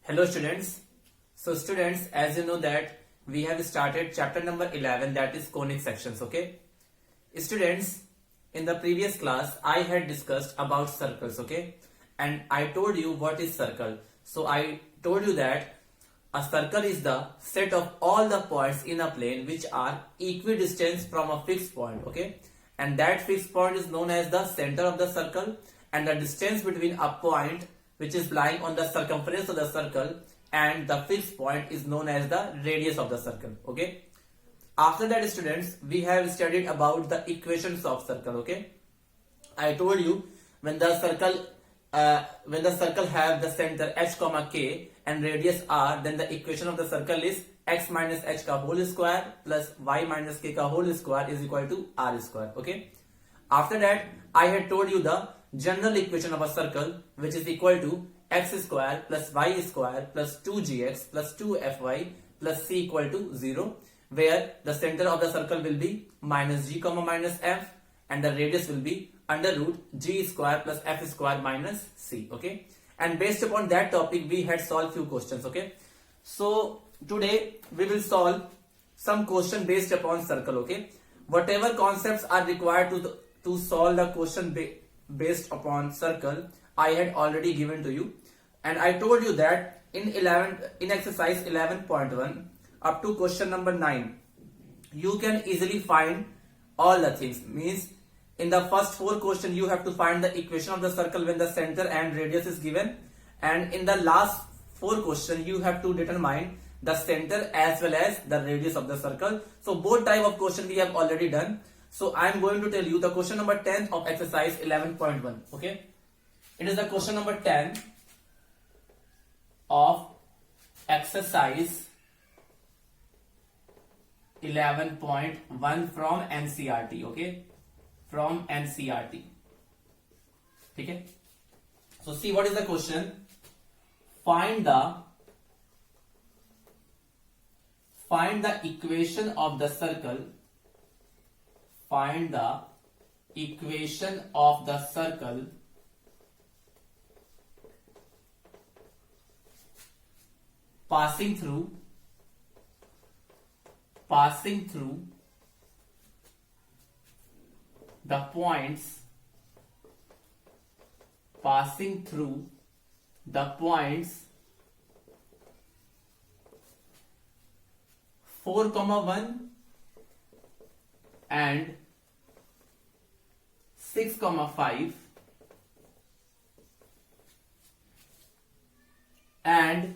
Hello students. So students, as you know that we have started chapter number 11, that is conic sections. Okay students, in the previous class I had discussed about circles. Okay, and I told you what is circle. So I told you that a circle is the set of all the points in a plane which are equidistant from a fixed point. Okay, and that fixed point is known as the center of the circle, and the distance between a point which is lying on the circumference of the circle and the fixed point is known as the radius of the circle. Okay, after that students, we have studied about the equations of circle. Okay, I told you when the circle have the center h comma k and radius r, then the equation of the circle is x minus h ka whole square plus y minus k ka whole square is equal to r square. Okay, after that I had told you the general equation of a circle, which is equal to x square plus y square plus 2gx plus 2fy plus c equal to 0, where the center of the circle will be minus g comma minus f and the radius will be under root g square plus f square minus c. Okay, and based upon that topic we had solved few questions. Okay, so today we will solve some question based upon circle. Okay, whatever concepts are required to solve the question based upon circle I had already given to you, and I told you that in exercise 11.1 up to question number 9 you can easily find all the things. Means in the first 4 questions you have to find the equation of the circle when the center and radius is given, and in the last 4 questions you have to determine the center as well as the radius of the circle. So both type of question we have already done. So I am going to tell you the question number 10 of exercise 11.1. Okay, it is the question number 10 of exercise 11.1 from NCERT. Okay, from NCERT. Okay, so see what is the question. Find the equation of the circle. Find the equation of the circle passing through the points 4, 1 and 6, 5 and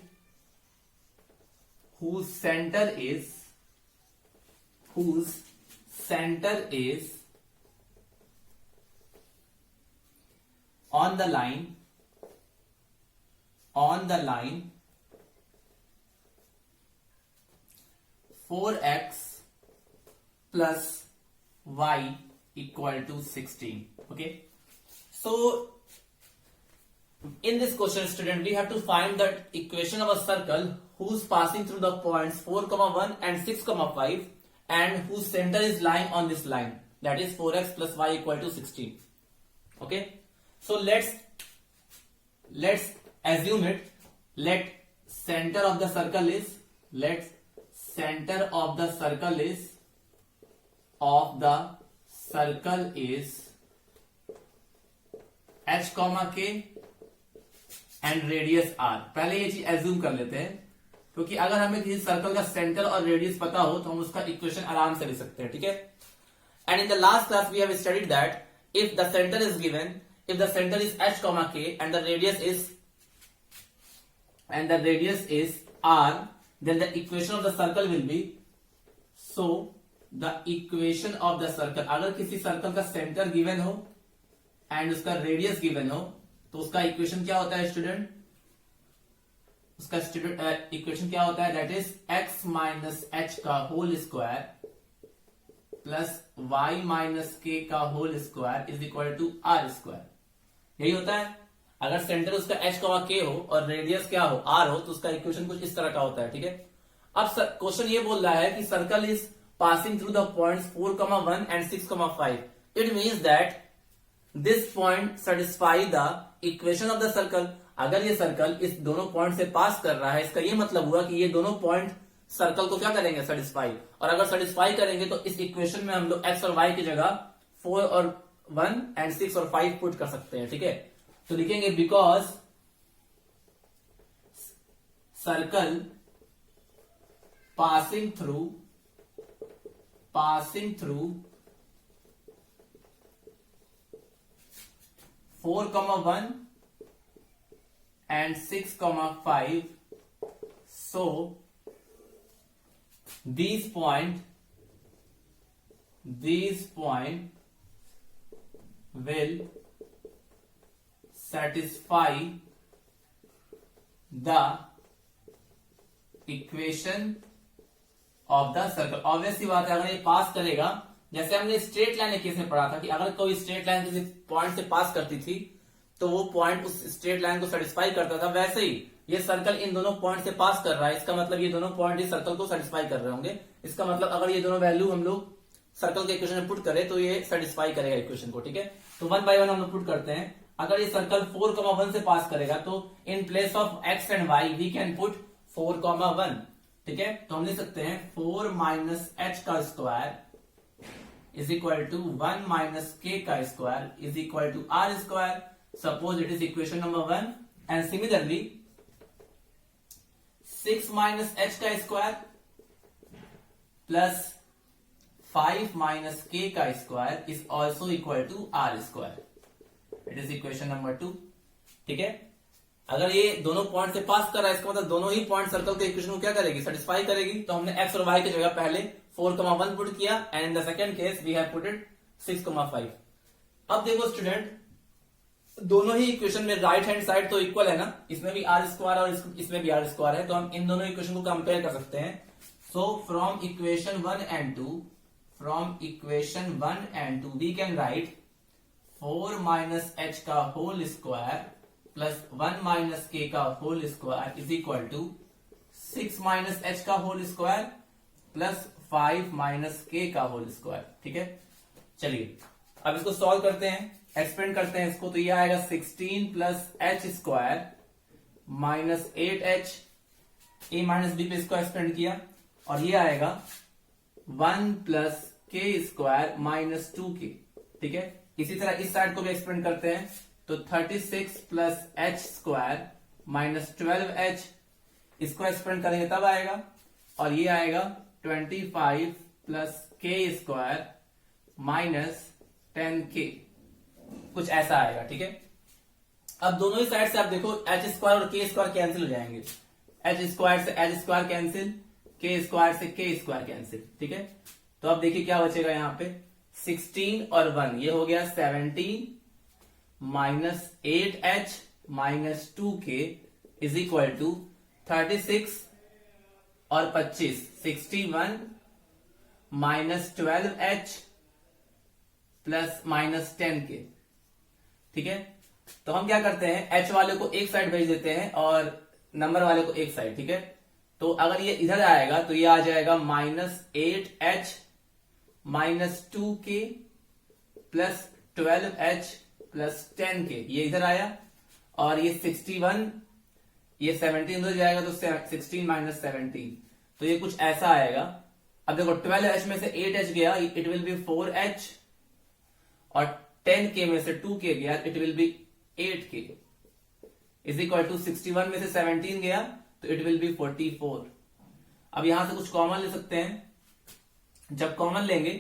whose center is on the line 4x plus y equal to 16. Okay, so in this question student we have to find the equation of a circle whose passing through the points 4, 1 and 6, 5 and whose center is lying on this line, that is 4x plus y equal to 16. Okay, so let's assume it. Let center of the circle is h comma k and radius r. पहले ये चीज assume कर लेते हैं, क्योंकि अगर हमें किसी सर्कल का सेंटर और रेडियस पता हो तो हम उसका इक्वेशन आराम से लिख सकते हैं. ठीक है, and in the last class we have studied that if the center is given, if the center is h comma k and the radius is r, then the equation of the circle will be, so the equation of the circle, अगर किसी circle का centre given हो and उसका radius given हो तो उसका equation क्या होता है स्टूडेंट? उसका इक्वेशन क्या होता है? That is x minus H का whole square plus y minus के का whole square is equal to are square. यही होता है. अगर सेंटर उसका h k हो और रेडियस क्या हो? r हो, तो उसका इक्वेशन कुछ इस तरह का होता है. ठीक है, अब क्वेश्चन ये बोल रहा है कि circle is passing through the points 4, 1 and 6, 5. It means that this point satisfy the equation of the circle. अगर ये सर्कल इस दोनों पॉइंट से पास कर रहा है, इसका ये मतलब हुआ कि ये दोनों पॉइंट सर्कल को क्या करेंगे, सेटिस्फाई। और अगर सेटिस्फाई करेंगे तो इस इक्वेशन में हम लोग एक्स और वाई की जगह 4 और 1 एंड 6 और 5 पुट कर सकते हैं। ठीक है, तो लिखेंगे because circle passing through 4, 1 and 6, 5. So these point will satisfy the equation of the circle. Obvious सी बात है, अगर ये पास करेगा, जैसे हमने स्ट्रेट लाइन केस में पढ़ा था कि अगर कोई स्ट्रेट लाइन किसी पॉइंट से पास करती थी तो वो पॉइंट उस स्ट्रेट लाइन को सेटिस्फाई करता था, वैसे ही ये सर्कल इन दोनों पॉइंट से पास कर रहा है। इसका मतलब ये दोनों पॉइंट इस सर्कल को सेटिस्फाई कर रहे होंगे। इसका मतलब अगर ये दोनों वैल्यू हम लोग सर्कल के इक्वेशन में पुट करें तो ये सेटिस्फाई करेगा इक्वेशन को। ठीक है, तो 1 by 1 हम लोग पुट करते हैं। अगर ये सर्कल 4, 1 से पास करेगा तो in place of x and y we can put 4, 1। ठीक है, तो हम लिख सकते हैं 4 माइनस एच का square is equal to 1 minus के का square is equal to are square. Suppose it is equation number 1। And similarly 6 minus H का स्क्वायर प्लस 5 माइनस के का square is also equal to are square. It is equation number 2। ठीक है, अगर ये दोनों पॉइंट से पास कर रहा है, इसका मतलब दोनों ही पॉइंट सर्कल के इक्वेशन को क्या करेगी, सेटिस्फाई करेगी। तो हमने एक्स और वाई की जगह पहले 4, 1 पुट किया and in the second case we have putted 6, 5। अब देखो स्टूडेंट, दोनों ही इक्वेशन में राइट हैंड साइड तो इक्वल है ना, इसमें भी आर स्क्वायर और इसमें भी आर स्क्वायर है, तो हम इन दोनों इक्वेशन को कंपेयर कर सकते हैं। So from equation 1 and 2 we can write 4 minus H का होल स्क्वायर प्लस 1 माइनस के का whole square is equal to 6 minus H का होल स्क्वायर प्लस 5 माइनस के का होल स्क्वायर। ठीक है, चलिए अब इसको सॉल्व करते हैं, एक्सपेंड करते हैं इसको। तो ये आएगा 16 plus h square minus 8h, ए माइनस बी पे इसको एक्सपेंड किया, और ये आएगा 1 plus k square minus 2k। ठीक है, इसी तरह इस साइड को भी एक्सपेंड करते हैं, तो 36 plus h square minus 12h, इसको एक्सपेंड करेंगे तब आएगा, और ये आएगा 25 plus k square minus 10k, कुछ ऐसा आएगा। ठीक है, अब दोनों ही साइड से आप देखो एच स्क्वायर और के स्क्वायर कैंसिल हो जाएंगे, एच स्क्वायर से एच स्क्वायर कैंसिल, के स्क्वायर से के स्क्वायर कैंसिल। ठीक है, तो अब देखिए क्या बचेगा यहाँ पे, 16 और 1 ये हो गया 17 minus 8h minus 2k is equal to 36 और 25 61 minus 12h plus minus 10k। ठीक है, तो हम क्या करते हैं, h वाले को एक साइड भेज देते हैं और नंबर वाले को एक साइड। ठीक है, तो अगर ये इधर आएगा तो ये आ जाएगा minus 8h minus 2k plus 12h plus 10k, ये इधर आया, और ये 61 ये 17 उधर जाएगा तो 16 माइनस 17, तो ये कुछ ऐसा आएगा। अब देखो 12h में से 8h गया, इट विल बी 4h, और 10k में से 2k गया, it will be 8k is equal to 61 में से 17 गया तो इट विल बी 44। अब यहां से कुछ कॉमन ले सकते हैं, जब कॉमन लेंगे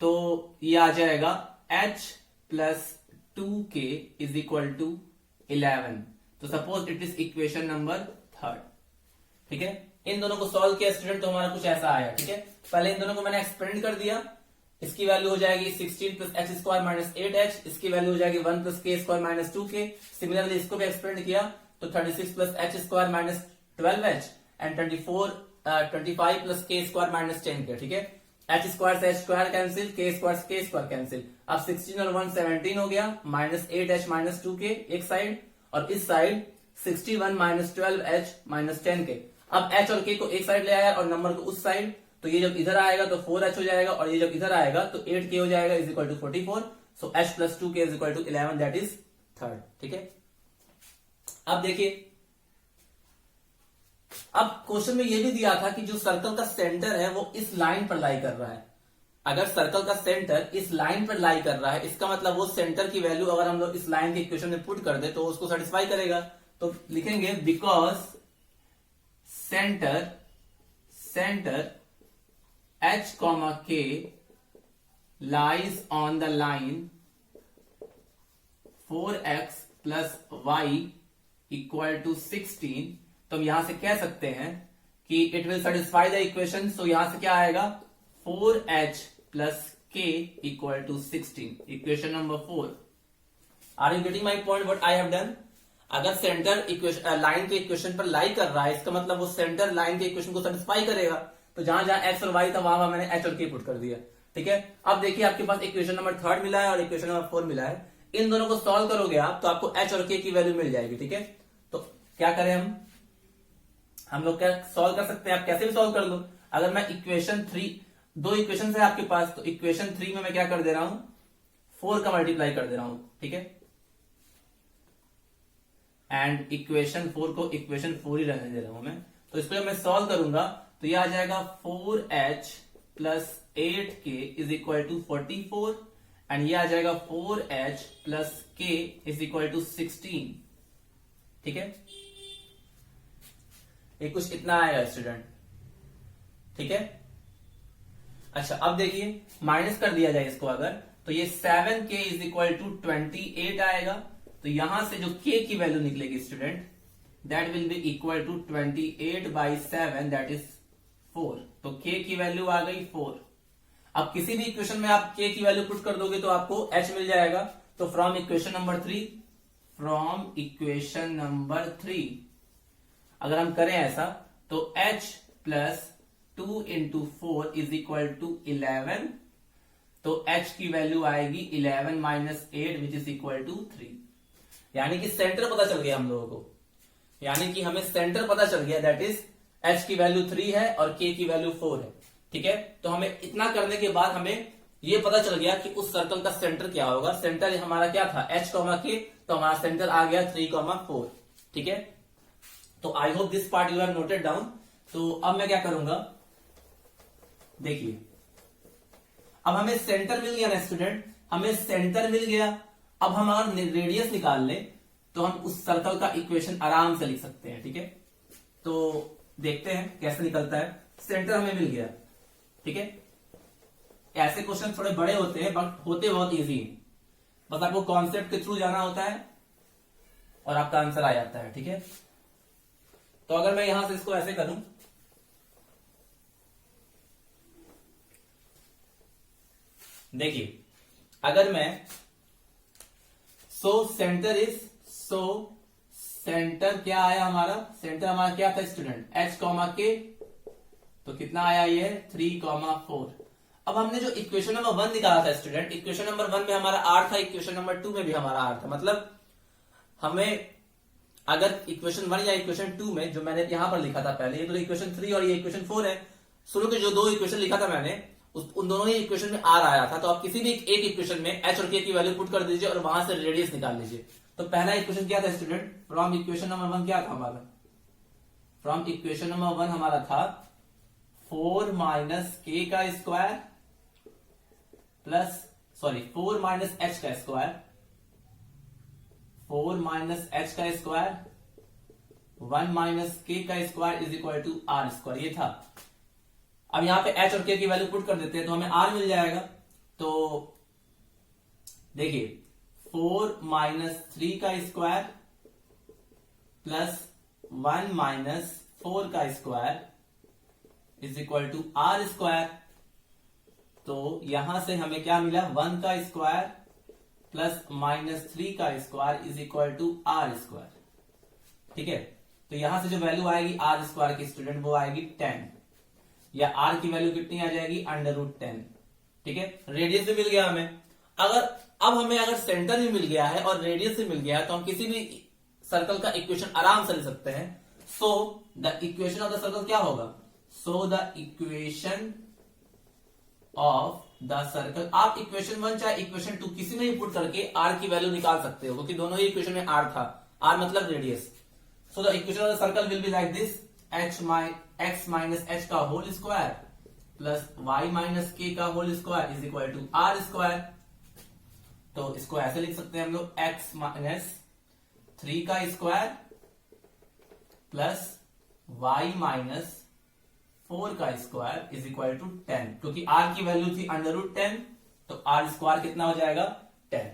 तो ये आ जाएगा h plus 2k is equal to 11। तो suppose it is equation number 3। ठीक है, इन दोनों को सॉल्व किया स्टूडेंट तो हमारा कुछ ऐसा आया। ठीक है, पहले इन दोनों को मैंने एक्सपेंड कर दिया, इसकी वैल्यू हो जाएगी 16 plus h square minus 8h, इसकी वैल्यू हो जाएगी 1 plus k square minus 2k। Similarly इसको भी एक्सपेंड किया तो 36 plus h square minus 12h and 25 plus k square minus 10k। ठीक है, एच स्क्वायर से एच स्क्वायर कैंसिल, के स्क्वायर से के स्क्वायर कैंसिल। अब 16 और 1 17 हो गया, माइनस 8h माइनस 2k एक साइड, और इस side 61 minus 12h minus 10k। अब h और k को एक साइड ले आया और नंबर को उस साइड, तो ये जब इधर आएगा तो 4h हो जाएगा, और ये जब इधर आएगा तो 8k हो जाएगा is equal to 44। So h plus 2k is equal to 11, that is 3rd। ठीक है, अब देखिए, अब क्वेश्चन में यह भी दिया था कि जो सर्कल का सेंटर है वो इस लाइन पर लाई कर रहा है। अगर सर्कल का सेंटर इस लाइन पर लाई कर रहा है, इसका मतलब वो सेंटर की वैल्यू अगर हम लोग इस लाइन के इक्वेशन में पुट कर दे तो उसको सेटिस्फाई करेगा। तो लिखेंगे because centre h, k lies on the line 4x plus y equal to 16, तो हम यहां से कह सकते हैं कि it will satisfy the equation. So यहां से क्या आएगा, 4h plus k equal to 16, equation number 4। Are you getting my point what I have done? अगर सेंटर इक्वेशन लाइन के इक्वेशन पर लाई कर रहा है, इसका मतलब वो सेंटर लाइन के इक्वेशन को सेटिस्फाई करेगा। तो जहां जहां x और y था वहां मैंने h और k पुट कर दिया। ठीक है, अब देखिए आपके पास इक्वेशन नंबर 3 मिला है और इक्वेशन नंबर 4 मिला है। इन दोनों को सॉल्व करोगे आप तो आपको h और k की वैल्यू मिल जाएगी। ठीक है, तो क्या करें हम लोग क्या सॉल्व कर सकते हैं, आप कैसे भी सॉल्व कर लो। अगर मैं इक्वेशन 3, दो इक्वेशन है आपके पास, तो इक्वेशन 3 में मैं क्या कर दे रहा हूं, 4 का मल्टीप्लाई कर दे रहा हूं। ठीक है, एंड इक्वेशन 4 को इक्वेशन 4 ही रहने दे रहा हूं मैं। तो इसको जब मैं सॉल्व करूंगा तो यह आ जाएगा 4h plus 8k is equal to 44 and ये आ जाएगा 4h plus k is equal to 16। ठीक है, ये कुछ इतना आएगा स्टूडेंट। ठीक है, अच्छा अब देखिए माइनस कर दिया जाए इसको अगर, तो ये 7k इज इक्वल टू 28 आएगा। तो यहां से जो k की वैल्यू निकलेगी student, that will be equal to 28 by 7 that is 4। तो k की वैल्यू आ गई 4। अब किसी भी इक्वेशन में आप k की वैल्यू पुट कर दोगे तो आपको h मिल जाएगा। तो फ्रॉम इक्वेशन नंबर 3 अगर हम करें ऐसा तो h plus 2 into 4 is equal to 11। तो h की वैल्यू आएगी 11 minus 8 which is equal to 3। यानी कि सेंटर पता चल गया हम लोगों को, यानी कि हमें सेंटर पता चल गया, दैट इज h की वैल्यू 3 है और k की वैल्यू 4 है। ठीक है, तो हमें इतना करने के बाद हमें यह पता चल गया कि उस सर्कल का सेंटर क्या होगा। सेंटर हमारा क्या था, h, k, तो हमारा सेंटर आ गया 3, 4। ठीक है, तो I hope this part you have noted down. तो अब मैं क्या करूंगा, देखिए अब हमें सेंटर मिल गया ना स्टूडेंट, हमें सेंटर मिल गया। अब हम अगर रेडियस निकाल ले तो हम उस सर्कल का इक्वेशन आराम से लिख सकते हैं। ठीक है, तो देखते हैं कैसे निकलता है। सेंटर हमें मिल गया। ठीक है, ऐसे क्वेश्चन थोड़े बड़े होते हैं बट होते बहुत इजी है, बस आपको कॉन्सेप्ट के थ्रू जाना होता है और आपका आंसर आ जाता है। ठीक है, तो अगर मैं यहां से इसको ऐसे करूं, देखिए अगर मैं सेंटर क्या आया हमारा, सेंटर हमारा क्या था स्टूडेंट, h, k, तो कितना आया ये 3, 4। अब हमने जो इक्वेशन नंबर 1 निकाला था स्टूडेंट, इक्वेशन नंबर 1 में हमारा r था, इक्वेशन नंबर 2 में भी हमारा r था। मतलब हमें अगर इक्वेशन 1 या इक्वेशन 2 में जो मैंने यहां पर लिखा था पहले, ये तो इक्वेशन 3 और ये इक्वेशन 4 है। शुरू के जो दो इक्वेशन लिखा था मैंने उन दोनों ही इक्वेशन में r आया था। तो आप किसी भी एक इक्वेशन में h और k की वैल्यू पुट कर दीजिए और वहां से रेडियस निकाल लीजिए। तो पहला इक्वेशन क्या था स्टूडेंट, फ्रॉम इक्वेशन नंबर 1 क्या था हमारा, फ्रॉम इक्वेशन नंबर 1 हमारा था 4 माइनस k का स्क्वायर प्लस 4 माइनस h का स्क्वायर, 4 माइनस h का स्क्वायर 1 माइनस k का square is equal to r square, ये था। अब यहां पे h और k की वैल्यू पुट कर देते हैं तो हमें r मिल जाएगा। तो देखिए 4 माइनस 3 का स्क्वायर प्लस 1 माइनस 4 का square is equal to r square. तो यहां से हमें क्या मिला, 1 का स्क्वायर प्लस माइनस 3 का square is equal to r square. ठीक है, तो यहां से जो वैल्यू आएगी r स्क्वायर की स्टूडेंट वो आएगी 10, या r की वैल्यू कितनी आ जाएगी √10। ठीक है, रेडियस भी मिल गया हमें। अब हमें अगर सेंटर भी मिल गया है और रेडियस भी मिल गया है तो हम किसी भी सर्कल का इक्वेशन आराम से लिख सकते हैं। सो the equation of the circle क्या होगा, सो the equation of the circle, आप इक्वेशन 1 चाहे इक्वेशन 2 किसी में भी पुट करके r की वैल्यू निकाल सकते हो, क्योंकि दोनों ही इक्वेशन में r था। r मतलब radius. So the equation of the circle will be like this: x minus h का whole square plus y minus k का whole square is equal to r square. तो इसको ऐसे लिख सकते हैं हम लोग, x माइनस 3 का स्क्वायर प्लस y माइनस 4 का स्क्वायर इज इक्वल टू 10. क्योंकि r की वैल्यू थी अंडर रूट 10, तो r स्क्वायर कितना हो जाएगा 10.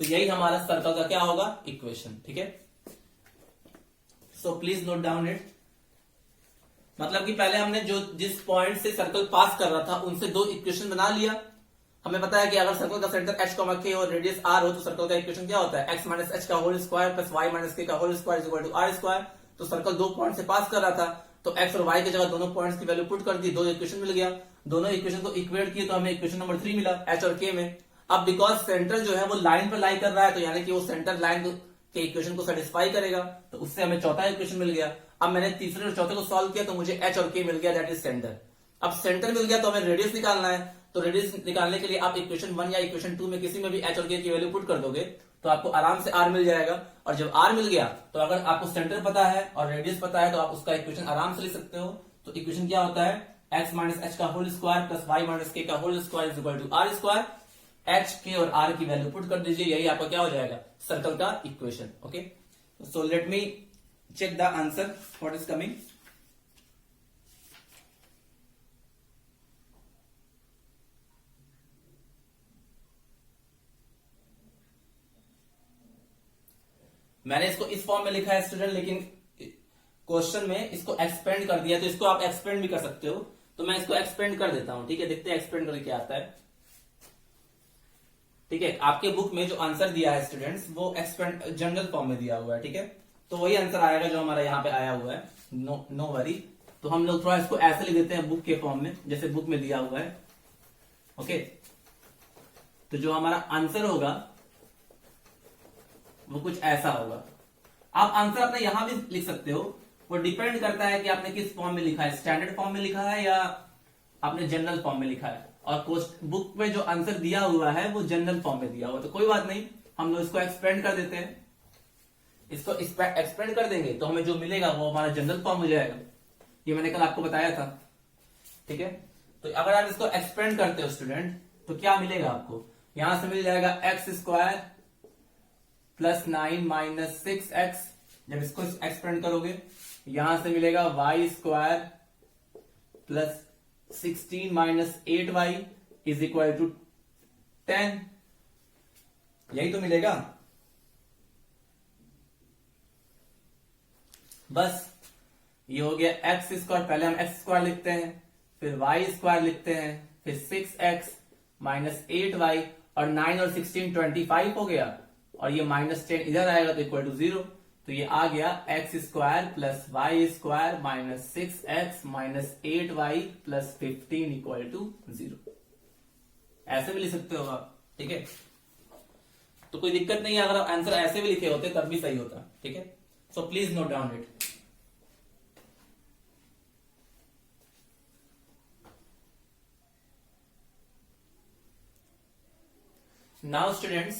तो यही हमारा सर्कल का क्या होगा इक्वेशन. ठीक है, so please note down it. मतलब कि पहले हमने जो जिस पॉइंट से सर्कल पास कर रहा था उनसे दो इक्वेशन बना लिया. हमें पता है कि अगर सर्कल का सेंटर h k और रेडियस r हो तो सर्कल का इक्वेशन क्या होता है, x माइनस h का whole square plus y minus k का whole square is equal to r square. तो सर्कल दो पॉइंट से पास कर रहा था, तो x और y की जगह दोनों पॉइंट्स की वैल्यू पुट कर दी, दो इक्वेशन मिल गया. दोनों इक्वेशन को इक्वेट किए तो हमें इक्वेशन नंबर 3 मिला h और k में. अब बिकॉज सेंटर जो है वो लाइन पर लाई कर रहा है, तो यानी कि वो सेंटर लाइन के इक्वेशन को सेटिस्फाई करेगा, तो उससे हमें चौथा इक्वेशन मिल गया. अब मैंने तीसरे और चौथे को सॉल्व किया तो मुझे h और k मिल गया, दैट इज सेंटर. अब सेंटर मिल गया तो हमें रेडियस निकालना है. तो रेडियस निकालने के लिए आप इक्वेशन 1 या इक्वेशन 2 में किसी में भी h और k की वैल्यू पुट कर दोगे तो आपको आराम से r मिल जाएगा. और जब r मिल गया तो अगर आपको सेंटर पता है और रेडियस पता है तो आप उसका इक्वेशन आराम से लिख सकते हो. तो इक्वेशन क्या होता है, x माइनस h का whole square plus y minus k का whole square is equal to r square. h k और r की वैल्यू पुट कर दीजिए, यही आपका क्या हो जाएगा सर्कल का equation. Okay, so let me check the answer what is coming. मैंने इसको इस फॉर्म में लिखा है स्टूडेंट, लेकिन क्वेश्चन में इसको एक्सपेंड कर दिया, तो इसको आप एक्सपेंड भी कर सकते हो. तो मैं इसको एक्सपेंड कर देता हूं. ठीक है, देखते हैं एक्सपेंड करके क्या आता है. ठीक है, आपके बुक में जो आंसर दिया है स्टूडेंट्स वो एक्सपेंड जनरल फॉर्म में दिया हुआ है. ठीक है, तो वही आंसर आएगा जो हमारा यहाँ पे आया हुआ है. No worry. तो हम लोग थोड़ा इसको ऐसे लिख देते हैं बुक के फॉर्म में, जैसे बुक में दिया हुआ है. ओके, तो जो हमारा आंसर होगा वो कुछ ऐसा होगा. आप आंसर अपने यहां भी लिख सकते हो, वो डिपेंड करता है कि आपने किस फॉर्म में लिखा है, स्टैंडर्ड फॉर्म में लिखा है या आपने जनरल फॉर्म में लिखा है. और बुक में जो आंसर दिया हुआ है वो जनरल फॉर्म में दिया हुआ है, तो कोई बात नहीं, हम लोग इसको एक्सपेंड कर देते हैं. इसको एक्सपेंड कर देंगे तो हमें जो मिलेगा वो हमारा जनरल फॉर्म हो जाएगा. ये मैंने कल आपको बताया था. ठीक है, तो अगर आप इसको एक्सपेंड करते हो स्टूडेंट तो क्या मिलेगा आपको, यहां से मिल जाएगा x square plus 9 minus 6x. जब इसको एक्सपेंड करोगे यहां से मिलेगा y square plus 16 minus 8y is equal to 10. यही तो मिलेगा. बस ये हो गया एक्स स्क्वायर. पहले हम एक्स स्क्वायर लिखते हैं, फिर वाई स्क्वायर लिखते हैं, फिर 6x माइनस 8y और 9 और 16 25 हो गया, और ये माइनस 10 इधर आएगा तो इक्वल टू 0. तो ये आ गया x square plus y square minus 6x minus 8y plus 15 equal to 0. ऐसे भी लिख सकते हो आप. ठीक है, तो कोई दिक्कत नहीं है. अगर आप आंसर ऐसे भी लिखे होते तब भी सही होता. ठीक है, so please note down it. Now students,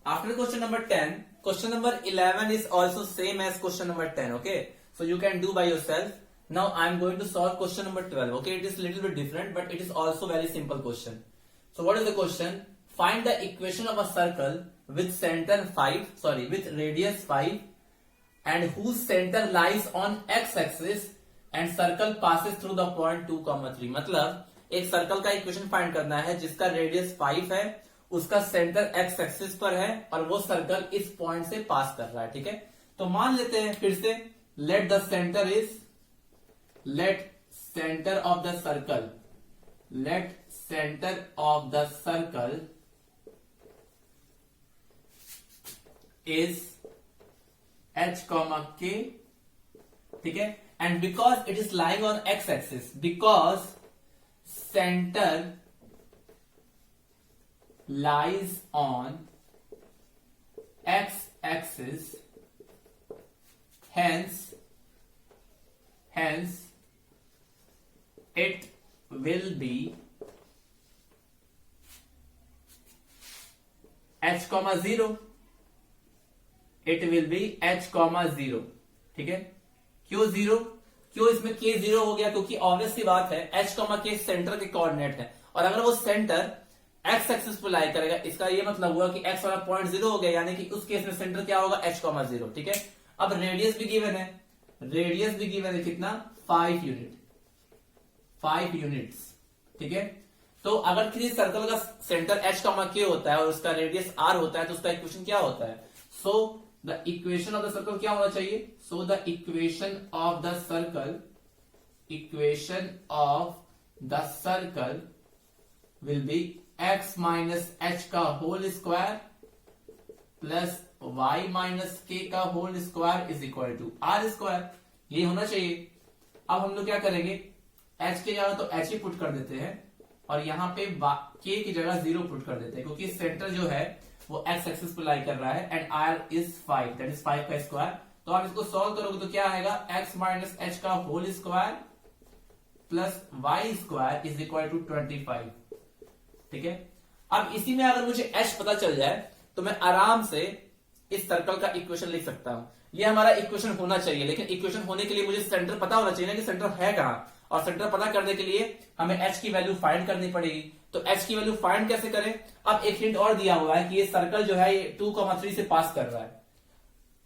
after question number 10, question number 11 is also same as question number 10. Okay, so you can do by yourself. Now I am going to solve question number 12. Okay, it is little bit different but it is also very simple question. So what is the question? Find the equation of a circle with with radius 5 and whose center lies on x-axis and circle passes through the point 2, 3. मतलब एक circle का equation find करना है जिसका radius 5 है, उसका centre x axis पर है और वो सर्कल इस पॉइंट से पास कर रहा है. ठीक है, तो मान लेते हैं फिर से, let centre of the circle is h, k. ठीक है, and because it is lying on x axis, because centre lies on x-axis, hence it will be h, 0. It will be h, 0। ठीक है, क्यों 0? क्यों इसमें k 0 हो गया? क्योंकि ऑब्वियस सी बात है h, k सेंटर के कोऑर्डिनेट है, और अगर वो सेंटर x एक्सिस पर लाई करेगा, इसका ये मतलब हुआ कि x वाला पॉइंट 0 हो गया, यानी कि उस केस में सेंटर क्या होगा? h, 0। ठीक है, अब रेडियस भी गिवन है, रेडियस भी गिवन है कितना? 5 यूनिट, 5 यूनिट्स। ठीक है, तो अगर किसी सर्कल का सेंटर h, k होता है और उसका रेडियस r होता है, तो उसका इक्वेशन क्या होता है? So the equation of the circle क्या होना चाहिए? So the equation of the circle, equation of the circle will be x minus h का whole square plus y minus k का whole square is equal to r square. ये होना चाहिए। अब हम लोग क्या करेंगे? h की जगह तो h ही पुट कर देते हैं, और यहां पे k की जगह 0 पुट कर देते हैं, क्योंकि सेंटर जो है वो x एक्सिस पर लाई कर रहा है, and r is 5, that is 5 का स्क्वायर। तो आप इसको सॉल्व करोगे तो क्या आएगा? x माइनस h का whole square plus y square is equal to 25। ठीक है, अब इसी में अगर मुझे h पता चल जाए तो मैं आराम से इस सर्कल का इक्वेशन लिख सकता हूं। ये हमारा इक्वेशन होना चाहिए, लेकिन इक्वेशन होने के लिए मुझे सेंटर पता होना चाहिए ना कि सेंटर है कहां, और सेंटर पता करने के लिए हमें h की वैल्यू फाइंड करनी पड़ेगी। तो h की वैल्यू फाइंड कैसे करें? अब एक हिंट और दिया हुआ है कि ये सर्कल जो है ये 2,3 से पास कर रहा है,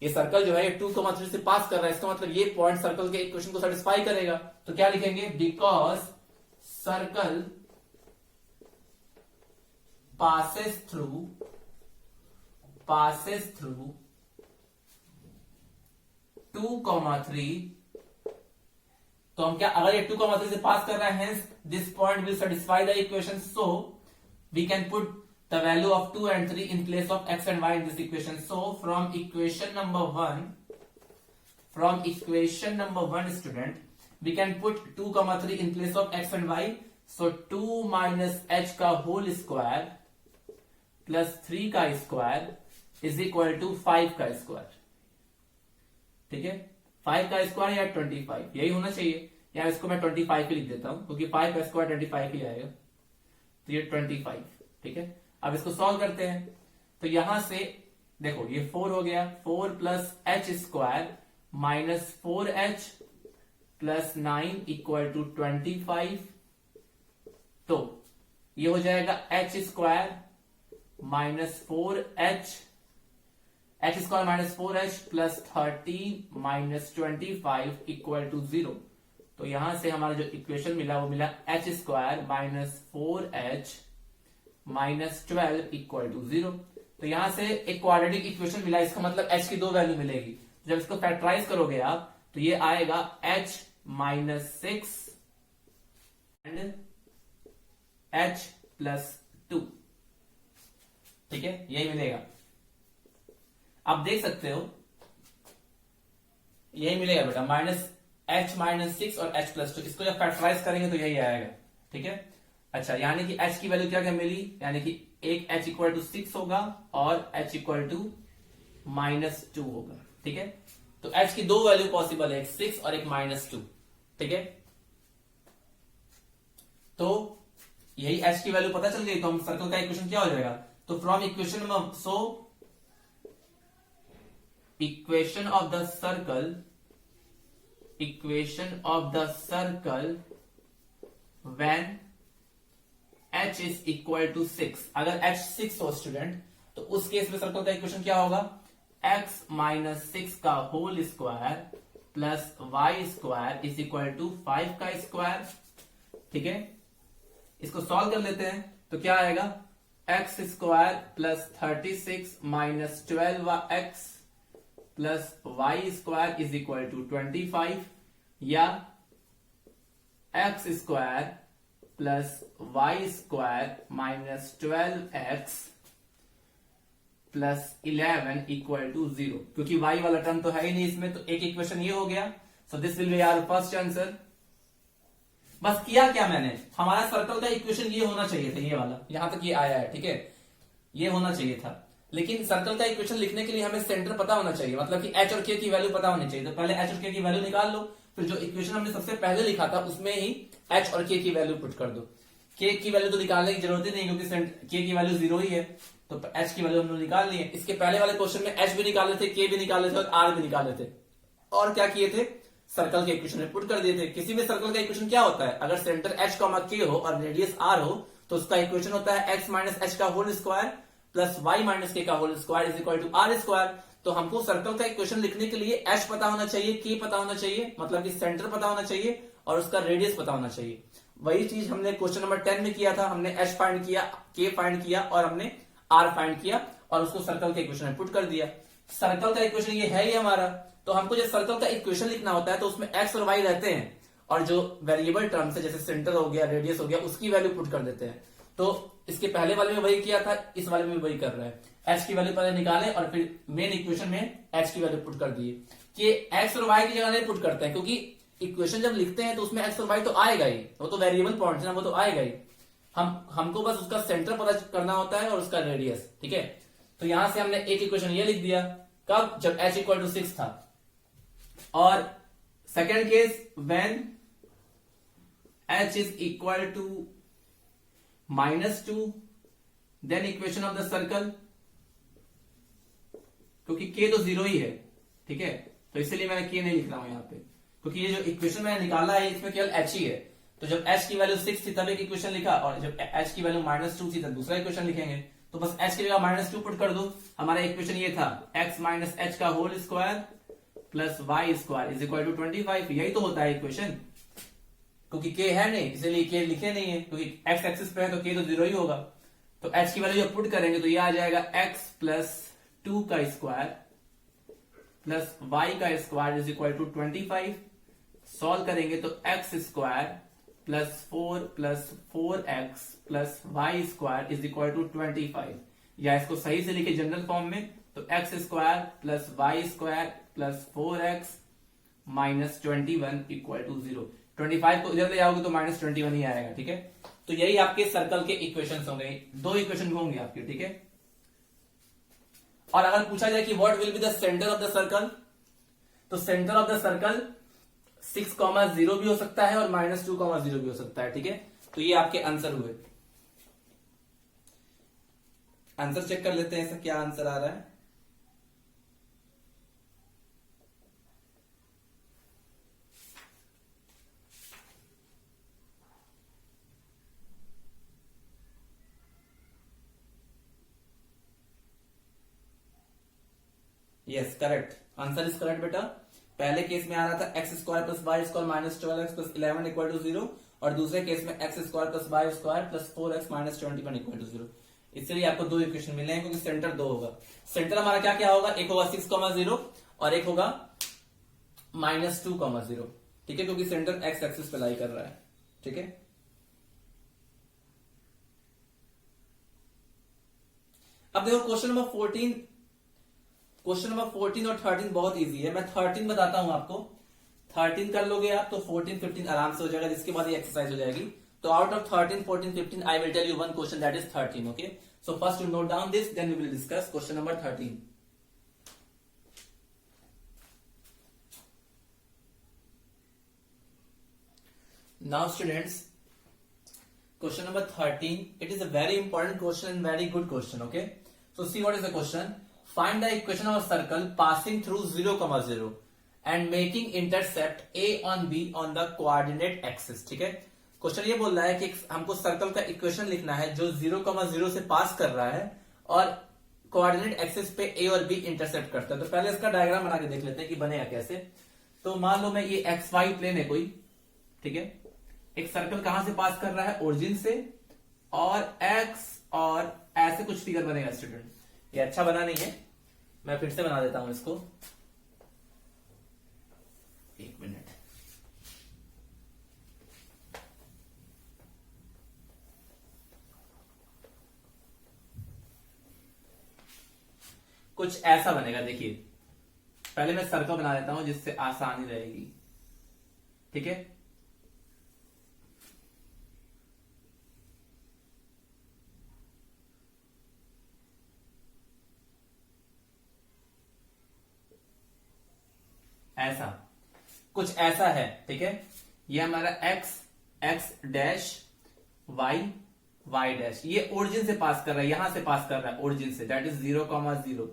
ये सर्कल जो है ये 2,3 से पास कर रहा है, इसका मतलब ये पॉइंट सर्कल के इक्वेशन को सेटिस्फाई करेगा। तो क्या लिखेंगे? बिकॉज सर्कल passes through 2,3, तो हम क्या, अगर ये 2,3 से पास कर रहा है, hence this point will satisfy the equation, so we can put the value of 2 and 3 in place of x and y in this equation. So from equation number 1 student, we can put 2,3 in place of x and y. So 2 minus h का whole square plus 3 का square is equal to 5 का square. ठीक है, 5 का square या 25, यही होना चाहिए, या इसको मैं 25 ही लिख देता हूं, क्योंकि 5 का स्क्वायर 25 ही आएगा, तो ये 25। ठीक है, अब इसको सॉल्व करते हैं। तो यहां से देखो ये 4 हो गया, 4 plus h square minus 4h plus 9 equal to 25। तो ये हो जाएगा h square minus 4h, h square minus 4h plus 13 minus 25 equal to 0। तो यहां से हमारा जो इक्वेशन मिला वो मिला h square minus 4h minus 12 equal to 0। तो यहां से एक क्वाड्रेटिक इक्वेशन मिला, इसका मतलब h की 2 वैल्यू मिलेगी। जब इसको फैक्टराइज करोगे आप तो ये आएगा h minus 6 and h plus 2। ठीक है, यही मिलेगा। आप देख सकते हो यही मिलेगा बेटा, माइनस h माइनस 6 और h प्लस 2। इसको जब फैक्टराइज करेंगे तो यही आएगा। ठीक है, अच्छा, यानी कि h की वैल्यू क्या क्या मिली, यानी कि एक h इक्वल टू 6 होगा और h इक्वल टू माइनस 2 होगा। ठीक है, तो h की 2 वैल्यू पॉसिबल है, एक 6 और एक माइनस 2। ठीक है, तो यही h की वैल्यू पता चल गई, तो हम सर्कल का इक्वेशन क्या हो जाएगा? तो from equation number, so equation of the circle, equation of the circle when h is equal to 6, अगर h 6 हो स्टूडेंट, तो उस केस में सर्कल का इक्वेशन क्या होगा? x माइनस 6 का whole square plus y square is equal to 5 का स्क्वायर। ठीक है, इसको सॉल्व कर लेते हैं तो क्या आएगा? x square plus 36 minus 12x plus y square is equal to 25, या x square plus y square minus 12x plus 11 equal to 0, क्योंकि y वाला टर्म तो है ही नहीं इसमें, तो एक इक्वेशन ये हो गया। So this will be our first answer. बस किया क्या मैंने, हमारा सर्कल का इक्वेशन ये होना चाहिए था, ये वाला, यहां तक ये आया है। ठीक है, ये होना चाहिए था, लेकिन सर्कल का इक्वेशन लिखने के लिए हमें सेंटर पता होना चाहिए, मतलब कि h और k की वैल्यू पता होनी चाहिए। तो पहले h और k की वैल्यू निकाल लो, फिर जो इक्वेशन हमने सबसे पहले लिखा था उसमें ही h और k की वैल्यू पुट कर दो। k की वैल्यू तो निकालने की जरूरत ही नहीं, क्योंकि k की वैल्यू 0 ही है, तो एच की वैल्यू हमने निकाल ली है। इसके पहले वाले क्वेश्चन में एच भी निकाले थे, के भी निकाले थे और आर भी निकाले थे। और क्या किए थे, सर्कल के इक्वेशन में पुट कर दिए थे। किसी भी सर्कल का इक्वेशन क्या होता है, अगर सेंटर एच कॉमा के हो और रेडियस आर हो तो उसका इक्वेशन होता है एक्स माइनस एच का whole square plus y minus के का whole square is equal to are square. तो हमको सर्कल का इक्वेशन लिखने के लिए एच पता होना चाहिए, के पता होना चाहिए, मतलब कि सेंटर पता होना चाहिए और उसका रेडियस पता होना चाहिए। वही चीज हमने क्वेश्चन नंबर 10 में किया था। हमने एच फाइंड किया, के फाइंड किया और हमने आर फाइंड किया और उसको सर्कल के इक्वेशन में पुट कर दिया। सर्कल का इक्वेशन ये है ही हमारा। तो हमको जब सर्कल का इक्वेशन लिखना होता है तो उसमें एक्स और वाई रहते हैं और जो वेरिएबल टर्म्स है जैसे सेंटर हो गया, रेडियस हो गया, उसकी वैल्यू पुट कर देते हैं। तो इसके पहले वाले में वही किया था, इस वाले में वही कर रहे हैं। एच की वैल्यू पहले निकाले और फिर मेन इक्वेशन में एच की वैल्यू पुट कर दिए। कि एक्स और वाई की जगह नहीं पुट करते हैं क्योंकि इक्वेशन जब लिखते हैं तो उसमें एक्स और वाई तो आएगा ही, वो तो वेरिएबल पॉइंट है ना, वो तो आएगा ही। हमको बस उसका सेंटर पता करना होता है और उसका रेडियस, ठीक है। तो यहां से हमने एक इक्वेशन ये लिख दिया, कब, जब h इक्वल टू 6 था। और second case when h is equal to -2, then equation of the circle, क्योंकि k तो 0 ही है, ठीक है, तो इसलिए मैंने k नहीं लिख रहा हूं यहां पे, क्योंकि ये जो इक्वेशन मैंने निकाला है इसमें केवल h ही है। तो जब h की वैल्यू 6 थी तब एक इक्वेशन लिखा और जब h की वैल्यू -2 थी तब दूसरा इक्वेशन लिखेंगे। तो बस h की जगह -2 पुट कर दो। हमारा इक्वेशन ये था x माइनस एच का whole square plus y square is equal to 25। यही तो होता है इक्वेशन, क्योंकि k है नहीं इसलिए k लिखे नहीं है, क्योंकि x एक्सिस पे है तो k तो 0 ही होगा। तो h की वैल्यू जब पुट करेंगे तो ये आ जाएगा x प्लस 2 का स्क्वायर प्लस वाई का square is equal to 25। Solve करेंगे तो x square plus 4 plus 4x plus y square is equal to 25, या इसको सही से लिखे जनरल फॉर्म में तो x square plus y square plus 4x minus 21 equal to 0। 25 को इधर ले जाओगे तो -21 ही आएगा, ठीक है। तो यही आपके सर्कल के इक्वेशंस होंगे, दो इक्वेशन होंगे आपके, ठीक है। और अगर पूछा जाए कि what will be the centre of the circle, तो सेंटर ऑफ द सर्कल 6,0 भी हो सकता है और -2,0 भी हो सकता है, ठीक है। तो ये आपके आंसर हुए। आंसर चेक कर लेते हैं इसका क्या आंसर आ रहा है। Yes, correct, answer is correct बेटा। पहले केस में आ रहा था x square plus y square minus 12x plus 11 equal to 0 और दूसरे केस में x square plus y square plus 4x minus 21 equal to 0। इसलिए आपको दो इक्वेशन मिले हैं क्योंकि सेंटर दो होगा। सेंटर हमारा क्या क्या होगा, एक होगा 6,0 और एक होगा -2,0, ठीक है, क्योंकि सेंटर एक्स एक्सिस पे लाई कर रहा है, ठीक है। अब देखो क्वेश्चन नंबर 14 और 13 बहुत इजी है। मैं 13 बताता हूं आपको। 13 कर लोगे आप तो 14, 15 आराम से हो जाएगा, जिसके बाद ये एक्सरसाइज हो जाएगी। तो out of 13, 14, 15 I will tell you one question that is 13, okay. So first you note down this, then we will discuss question number 13। Now students, question number 13, it is a very important question and very good question, okay. So see what is the question. Find the equation of a circle passing through 0,0 and making intercept A on B on the coordinate axis, ठीक है। Question ये बोल रहा है कि हमको circle का equation लिखना है जो 0,0 से पास कर रहा है और कोऑर्डिनेट एक्सिस पे A और B इंटरसेप्ट करता है। तो पहले इसका डायग्राम बना के देख लेते हैं कि बनेगा कैसे। तो मान लो मैं ये XY प्लेन है कोई, ठीक है। एक सर्कल कहां से पास कर रहा है, ओरिजिन से, और एक्स और ऐसे कुछ फिगर बनेगा स्टूडेंट। ये अच्छा बना नहीं है, मैं फिर से बना देता हूं इसको, एक मिनट। कुछ ऐसा बनेगा, देखिए। पहले मैं सर्कल बना देता हूं जिससे आसानी रहेगी, ठीक है। ऐसा कुछ ऐसा है, ठीक है। ये हमारा x dash, y y dash, ये ओरिजिन से पास कर रहा है, यहां से पास कर रहा है ओरिजिन से, दैट इज 0,0।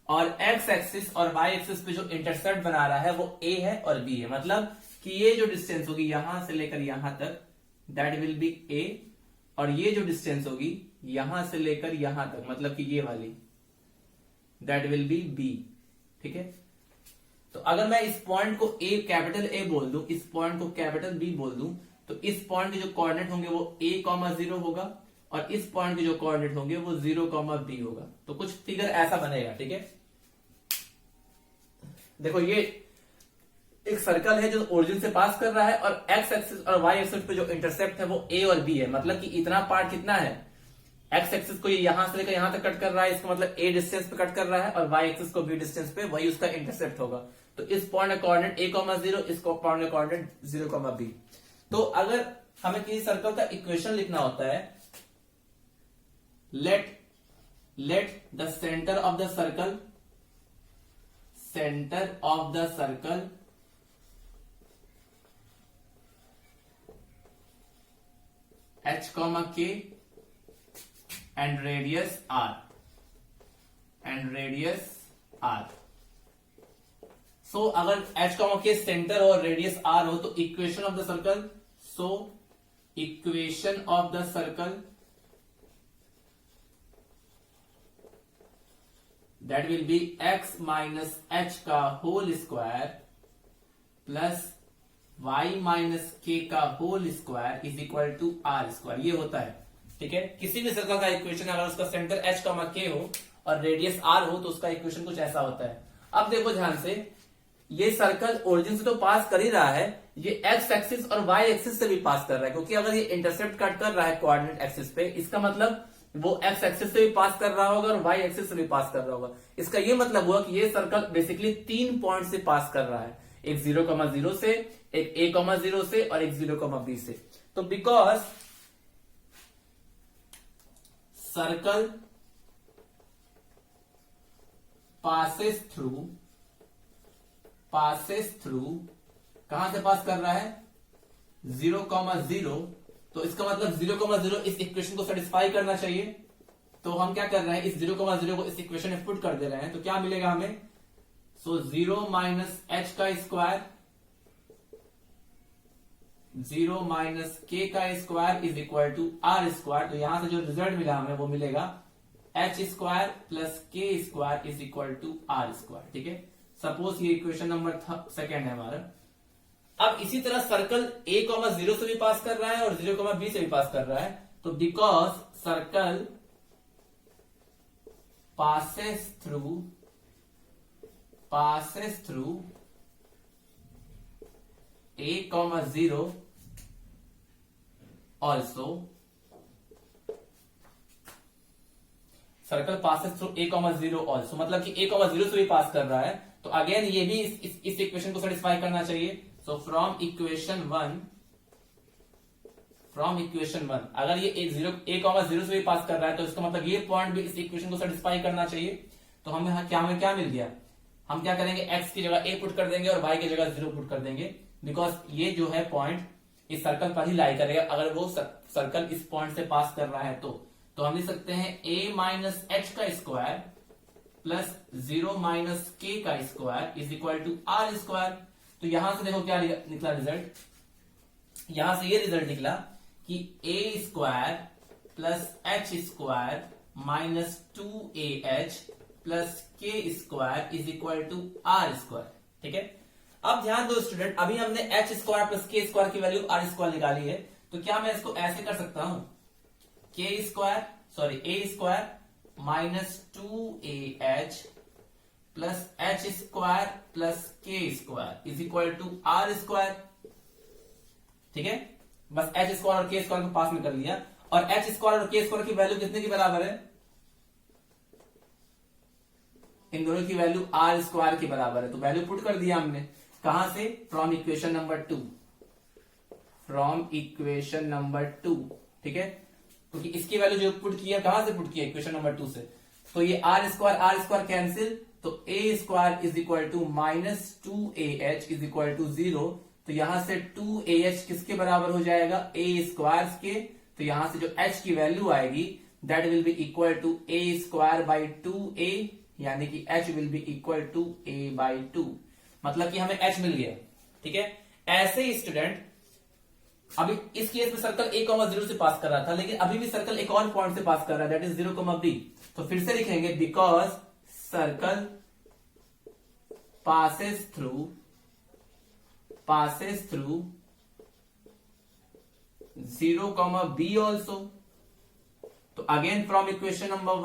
और एक्स एक्सिस और वाई एक्सिस पे जो इंटरसेप्ट बना रहा है वो ए है और बी है, मतलब कि ये जो डिस्टेंस होगी यहां से लेकर यहां तक, दैट विल बी ए, और ये जो डिस्टेंस होगी यहां से लेकर यहां तक, मतलब कि ये वाली, दैट विल बी बी। ठीक है, तो अगर मैं इस पॉइंट को ए, कैपिटल ए बोल दूं, इस पॉइंट को कैपिटल बी बोल दूं, तो इस पॉइंट के जो कोऑर्डिनेट होंगे वो a,0 होगा, और इस पॉइंट के जो कोऑर्डिनेट होंगे वो 0,b होगा। तो कुछ फिगर ऐसा बनेगा। ठीक है, देखो ये एक सर्कल है जो ओरिजिन से पास कर रहा है, और एक्स एक्सिस और वाई एक्सिस पे जो इंटरसेप्ट है वो ए और बी है, मतलब कि इतना पार्ट कितना है, एक्स एक्सिस को ये यहां से लेकर यहां तक कट कर रहा है, इसका मतलब ए डिस्टेंस पे कट कर रहा है, और वाई एक्सिस को बी डिस्टेंस पे, वही उसका इंटरसेप्ट होगा। तो इस पॉइंट का कोऑर्डिनेट a,0, इस पॉइंट का कोऑर्डिनेट 0,b। तो अगर हमें किसी सर्कल का इक्वेशन लिखना होता है, let the centre of the circle h, k and radius r, so अगर h, k सेंटर और रेडियस r हो, तो equation of the circle, equation of the circle that will be x minus h का whole square plus y minus k का whole square is equal to are square, ये होता है। ठीक है, किसी भी सर्कल का इक्वेशन अगर उसका सेंटर h, k हो और रेडियस r हो, तो उसका इक्वेशन कुछ ऐसा होता है। अब देखो ध्यान से, ये सर्कल ओरिजिन से तो पास कर ही रहा है, ये x एक्सिस और y एक्सिस से भी पास कर रहा है, क्योंकि अगर ये इंटरसेप्ट कट कर रहा है कोऑर्डिनेट एक्सिस पे, इसका मतलब वो x एक्सिस से भी पास कर रहा होगा और y एक्सिस से भी पास कर रहा होगा। इसका ये मतलब हुआ कि ये सर्कल बेसिकली 3 पॉइंट से पास कर रहा है, एक 0,0 से, एक a,0 से, और एक 0,b से। तो बिकॉज सर्कल पासेस थ्रू कहां से पास कर रहा है, 0,0, तो इसका मतलब 0,0 इस इक्वेशन को सेटिस्फाई करना चाहिए। तो हम क्या कर रहे हैं, इस 0,0 को इस इक्वेशन में पुट कर दे रहे हैं, तो क्या मिलेगा हमें, सो 0 माइनस h का स्क्वायर, 0 माइनस k का square is equal to are square. तो यहां से जो रिजल्ट मिला हमें वो मिलेगा h square plus k square is equal to are square. ठीक है, सपोज ये इक्वेशन नंबर सेकेंड है हमारा। अब इसी तरह सर्कल a,0 से भी पास कर रहा है और 0,b से भी पास कर रहा है, तो because circle passes through a,0 also, circle passes through a,0 also, मतलब कि a,0 से भी पास कर रहा है, तो अगेन ये भी इस इक्वेशन को सेटिस्फाई करना चाहिए। सो फ्रॉम इक्वेशन वन अगर ये a,0 से भी पास कर रहा है, तो इसका मतलब ये पॉइंट भी इस इक्वेशन को सेटिस्फाई करना चाहिए। तो हमें क्या मिल गया, हम क्या करेंगे, x की जगह a पुट कर देंगे और y की जगह 0 पुट कर देंगे, बिकॉज ये जो है पॉइंट इस सर्कल पर ही लाई करेगा, अगर वो सर्कल इस पॉइंट से पास कर रहा है। तो हम लिख सकते हैं a माइनस h का स्क्वायर प्लस 0 माइनस k का square is equal to are square. तो यहां से देखो क्या निकला रिजल्ट, यहां से ये रिजल्ट निकला कि a square plus h square minus 2ah plus k square is equal to are square. ठीक है, अब ध्यान दो स्टूडेंट, अभी हमने h square plus k square की वैल्यू आर स्क्वायर निकाली है, तो क्या मैं इसको ऐसे कर सकता हूं, a square minus 2ah plus h square plus k square is equal to are square. ठीक है, बस h स्क्वायर और k स्क्वायर को पास में कर लिया, और h स्क्वायर और k स्क्वायर की वैल्यू कितने की बराबर है, इन दोनों की वैल्यू आर स्क्वायर की बराबर है, तो वैल्यू पुट कर दिया हमने, कहां से, फ्रॉम इक्वेशन नंबर 2। ठीक है, क्योंकि इसकी वैल्यू जो पुट किया कहां से पुट किया, इक्वेशन नंबर 2 से, तो ये आर स्क्वायर कैंसिल, तो a square is equal to minus 2ah is equal to 0, तो यहां से 2ah किसके बराबर हो जाएगा, a स्क्वायर के, तो यहां से जो h की वैल्यू आएगी that will be equal to a square by 2a, यानी कि h will be equal to a by 2, मतलब कि हमें h मिल गया। ठीक है, ऐसे ही स्टूडेंट अभी इस केस में सर्कल a, 0 से पास कर रहा था, लेकिन अभी भी सर्कल एक और पॉइंट से पास कर रहा है दैट इज 0, b। तो फिर से लिखेंगे because circle passes through 0, b also। तो अगेन फ्रॉम इक्वेशन नंबर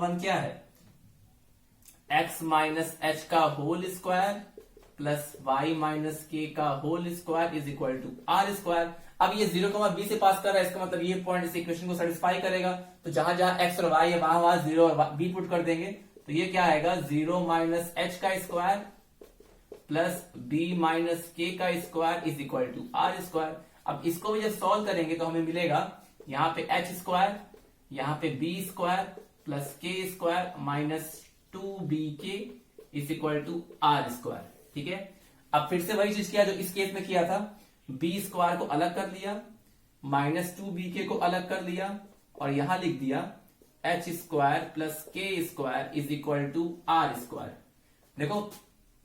1 क्या है, x माइनस एच का whole square plus y minus के का whole square is equal to are square. अब ये 0, b से पास कर रहा है, इसका मतलब ये पॉइंट इस इक्वेशन को सेटिस्फाई करेगा। तो जहां जहां x और y है वहां 0 और b पुट कर देंगे, तो ये क्या आएगा 0 माइनस एच का स्क्वायर प्लस b माइनस के का square is equal to are square. अब इसको भी जब सॉल्व करेंगे तो हमें मिलेगा यहाँ पे एच स्क्वायर, यहाँ पे b square plus k square minus 2bk is equal to are square. ठीक है, अब फिर से वही चीज किया जो इस केस में किया था, b स्क्वायर को अलग कर लिया, माइनस 2bk को अलग कर लिया और यहां लिख दिया h square plus k square is equal to are square. देखो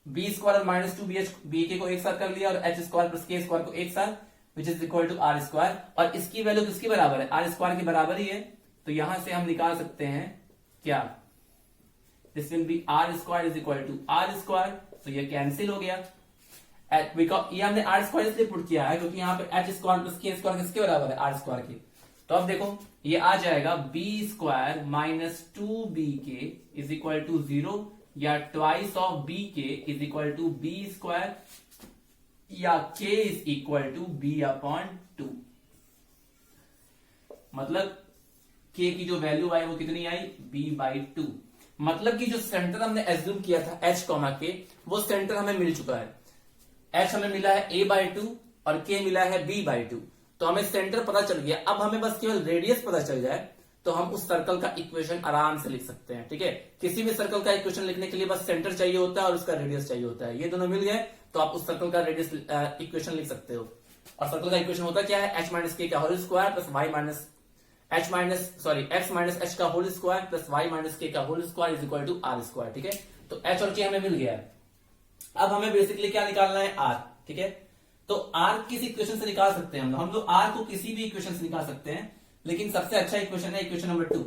b स्क्वायर और माइनस 2bk को एक साथ कर लिया और h square plus k square को एक साथ, which is equal to are square. और इसकी वैल्यू किसकी बराबर है, आर स्क्वायर की बराबर ही है। तो यहां से हम निकाल सकते हैं क्या, this will be r square is equal to are square. तो ये कैंसिल हो गया, बिकॉज ये हमने आर स्क्वायर इसलिए पुट किया है क्योंकि यहाँ पे H square plus k square किसके बराबर है, आर स्क्वायर के। तो अब देखो ये आ जाएगा b square minus 2bk is equal to 0, या twice of bk is equal to b square, या k is equal to b upon 2। मतलब k की जो वैल्यू आई वो कितनी आई, b बाई 2। मतलब कि जो सेंटर हमने एज्यूम किया था h, k, वो सेंटर हमें मिल चुका है। h हमें मिला है a बाई 2 और k मिला है b बाई 2। तो हमें सेंटर पता चल गया। अब हमें बस केवल रेडियस पता चल जाए तो हम उस सर्कल का इक्वेशन आराम से लिख सकते हैं। ठीक है, किसी भी सर्कल का इक्वेशन लिखने के लिए बस सेंटर चाहिए होता है और उसका रेडियस चाहिए होता है। ये दोनों मिल गए तो आप उस सर्कल का रेडियस इक्वेशन लिख सकते हो। और सर्कल का इक्वेशन होता क्या है, h माइनस के का whole square plus y minus x minus h का whole square plus y minus के का whole square is equal to are square. ठीक है, तो h और k हमें मिल गया है। अब हमें बेसिकली क्या निकालना है, r। ठीक है, तो r किस इक्वेशन से निकाल सकते हैं हम लोग r को किसी भी इक्वेशन से निकाल सकते हैं, लेकिन सबसे अच्छा इक्वेशन है इक्वेशन नंबर 2।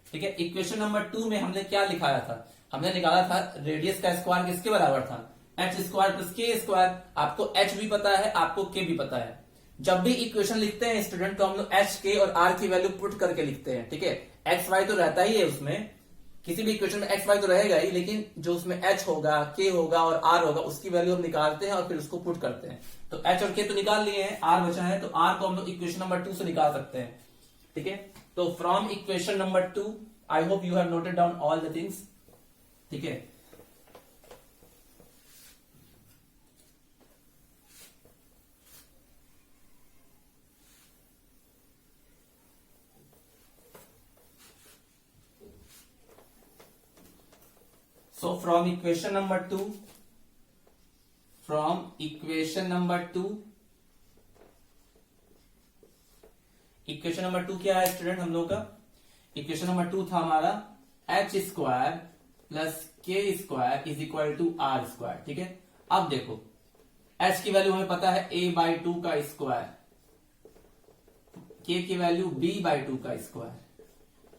ठीक है, इक्वेशन नंबर 2 में हमने क्या लिखाया था, हमने निकाला था रेडियस का स्क्वायर किसके बराबर था, H square plus k square. आपको h भी पता है, आपको k भी पता है। जब भी इक्वेशन लिखते हैं स्टूडेंट तो हम लोग h, k और r की वैल्यू पुट करके लिखते हैं। ठीक है, x y तो रहता ही है उसमें, किसी भी इक्वेशन में x y तो रहेगा ही, लेकिन जो उसमें h होगा, k होगा और r होगा उसकी वैल्यू हम निकालते हैं और फिर उसको पुट करते हैं। तो h और k तो निकाल लिए हैं, r बचा है, तो r को हम लोग इक्वेशन नंबर 2 से निकाल सकते हैं। ठीक है, तो from equation number 2 I hope you have noted down all the things. ठीक है, so from equation number 2 equation number 2 क्या है स्टूडेंट हम लोग का, इक्वेशन नंबर 2 था हमारा h square plus k square is equal to are square. ठीक है, अब देखो एच की वैल्यू हमें पता है a बाई 2 का स्क्वायर, के की वैल्यू b बाई 2 का square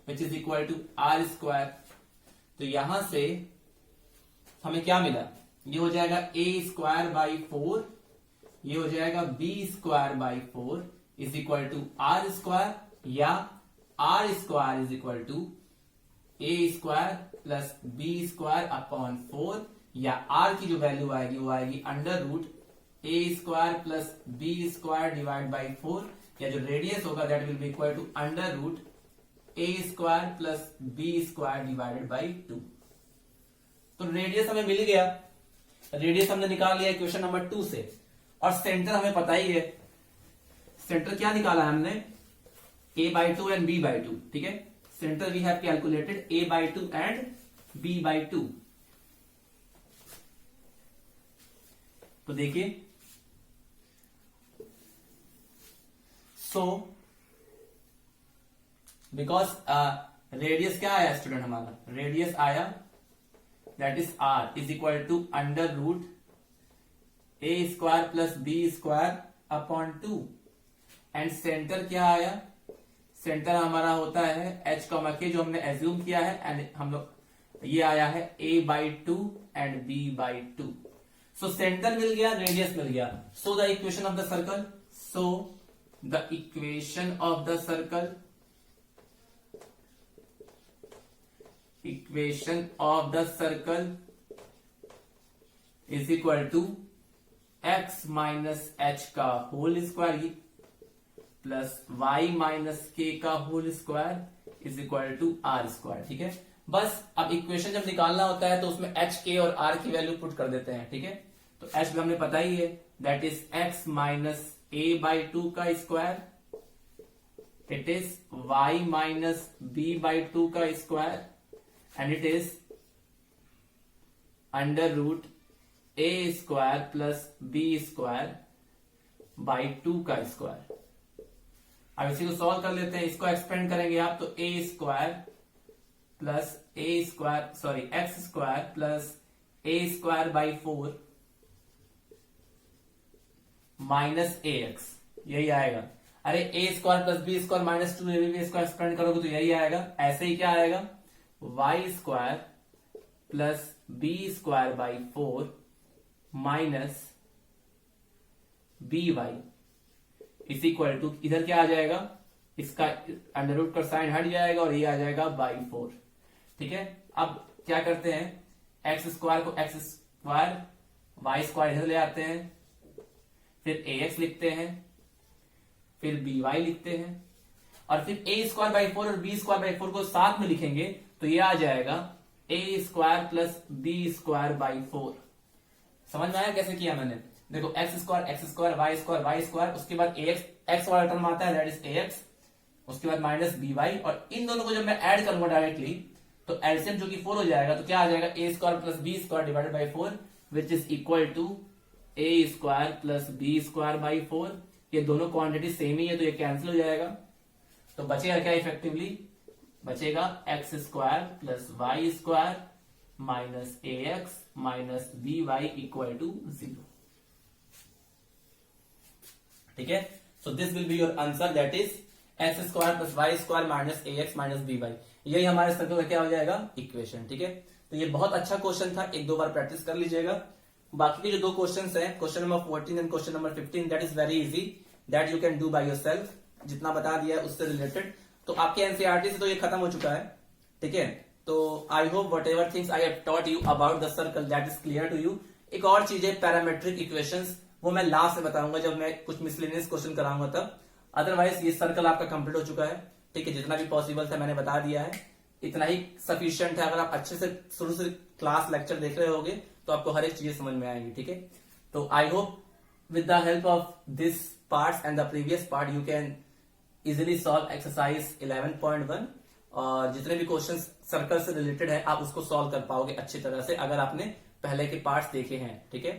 which is equal to are square. तो यहां से हमें क्या मिला, ये हो जाएगा a स्क्वायर बाई 4, ये हो जाएगा b square by 4 is equal to are square, या R square is equal to a square plus b square upon 4, या r की जो वैल्यू आएगी वो आएगी under root a square plus b square divide by 4, या जो रेडियस होगा that will be equal to under root a square plus b square divided by 2। तो रेडियस हमें मिल गया, रेडियस हमने निकाल लिया इक्वेशन नंबर 2 से, और सेंटर हमें पता ही है। सेंटर क्या निकाला है हमने, a by 2 and b by 2। ठीक है, centre we have calculated a by 2 and b by 2। तो देखिए, सो बिकॉज रेडियस क्या आया स्टूडेंट, हमारा रेडियस आया that is r is equal to under root a square plus b square upon 2 and centre क्या आया, सेंटर हमारा होता है h कॉमा के जो हमने एज्यूम किया है एंड हम लोग ये आया है a/2 and b/2. So centre मिल गया, रेडियस मिल गया. So the equation of the circle, so the equation of the circle, equation of the circle is equal to x minus H का whole square plus y minus के का whole square is equal to are square. ठीक है, बस अब equation जब निकालना होता है तो उसमें h, k और r की वैल्यू पुट कर देते हैं. ठीक है, तो h भी हमने पता ही है, that is x minus a/2 का square, it is y minus b/2 का square and it is under root a square plus b square by 2 का स्क्वायर. अब इसी को सॉल्व कर लेते हैं, इसको एक्सपेंड करेंगे आप तो a square plus x square plus a square by 4 minus ax, यही आएगा. अरे a square plus b square minus 2 इसको एक्सपेंड करोगे तो यही आएगा. ऐसे ही क्या आएगा, y square plus b square by 4 minus b y is equal to, इधर क्या आ जाएगा, इसका अंडर रूट का साइन हट जाएगा और ये आ जाएगा बाई 4. ठीक है, अब क्या करते हैं, एक्स स्क्वायर को एक्स स्क्वायर, वाई स्क्वायर इधर ले आते हैं, फिर ax लिखते हैं, फिर by लिखते हैं और फिर a स्क्वायर बाई 4 और b स्क्वायर बाई 4 को साथ में लिखेंगे तो ये आ जाएगा a square plus b square by 4. समझ में आया कैसे किया मैंने, देखो एक्स स्क्वायर वाई स्क्वायर उसके बाद एक्स वाला टर्म आता है दैट इज ax, उसके बाद माइनस by और इन दोनों को जब मैं ऐड करूंगा डायरेक्टली तो एलसीएम जो कि 4 हो जाएगा तो क्या आ जाएगा, a square plus b square divided by 4 which is equal to a square plus b square by 4. ये दोनों क्वांटिटी सेम ही है तो ये कैंसिल हो जाएगा. तो बचेगा क्या, इफेक्टिवली बचेगा x square plus y square minus ax minus by equal to 0. ठीक है, so this will be your answer that is x square plus y square minus ax minus by. यही हमारे सर्कल का क्या हो जाएगा, इक्वेशन. ठीक है, तो ये बहुत अच्छा क्वेश्चन था, एक दो बार प्रैक्टिस कर लीजिएगा. बाकी के जो दो क्वेश्चंस हैं, question number 14 and question number 15, that is very easy, that you can do by yourself. जितना बता दिया है उससे रिलेटेड तो आपके एनसीईआरटी से तो ये खत्म हो चुका है. ठीक है, तो I hope whatever things I have taught you about the circle that is clear to you. एक और चीज है पैरामेट्रिक इक्वेशंस, वो मैं लास्ट में बताऊंगा जब मैं कुछ मिसलेनियस क्वेश्चन कराऊंगा तब. अदरवाइज ये सर्कल आपका कंप्लीट हो चुका है. ठीक है, जितना भी पॉसिबल था मैंने बता दिया है, इतना ही सफिशियंट है. अगर आप अच्छे से शुरू से क्लास लेक्चर देख रहे होगे तो आपको हर एक चीज समझ में आएंगी. ठीक है, तो I hope with the help of this parts and the previous part you can easily solve exercise 11.1 और जितने भी क्वेश्चंस सर्कल से रिलेटेड है आप उसको सॉल्व कर पाओगे अच्छी तरह से अगर आपने पहले के पार्ट्स देखे हैं. ठीक है,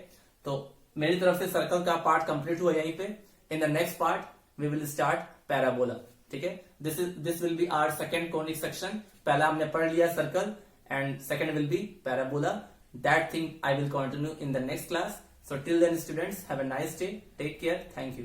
तो मेरी तरफ से सर्कल का पार्ट कंप्लीट हुआ यहीं पे. In the next part we will start parabola. ठीक है, this will be our second conic section. पहला हमने पढ़ लिया circle and second will be parabola. That thing I will continue in the next class. So till then students, have a nice day. Take care. Thank you.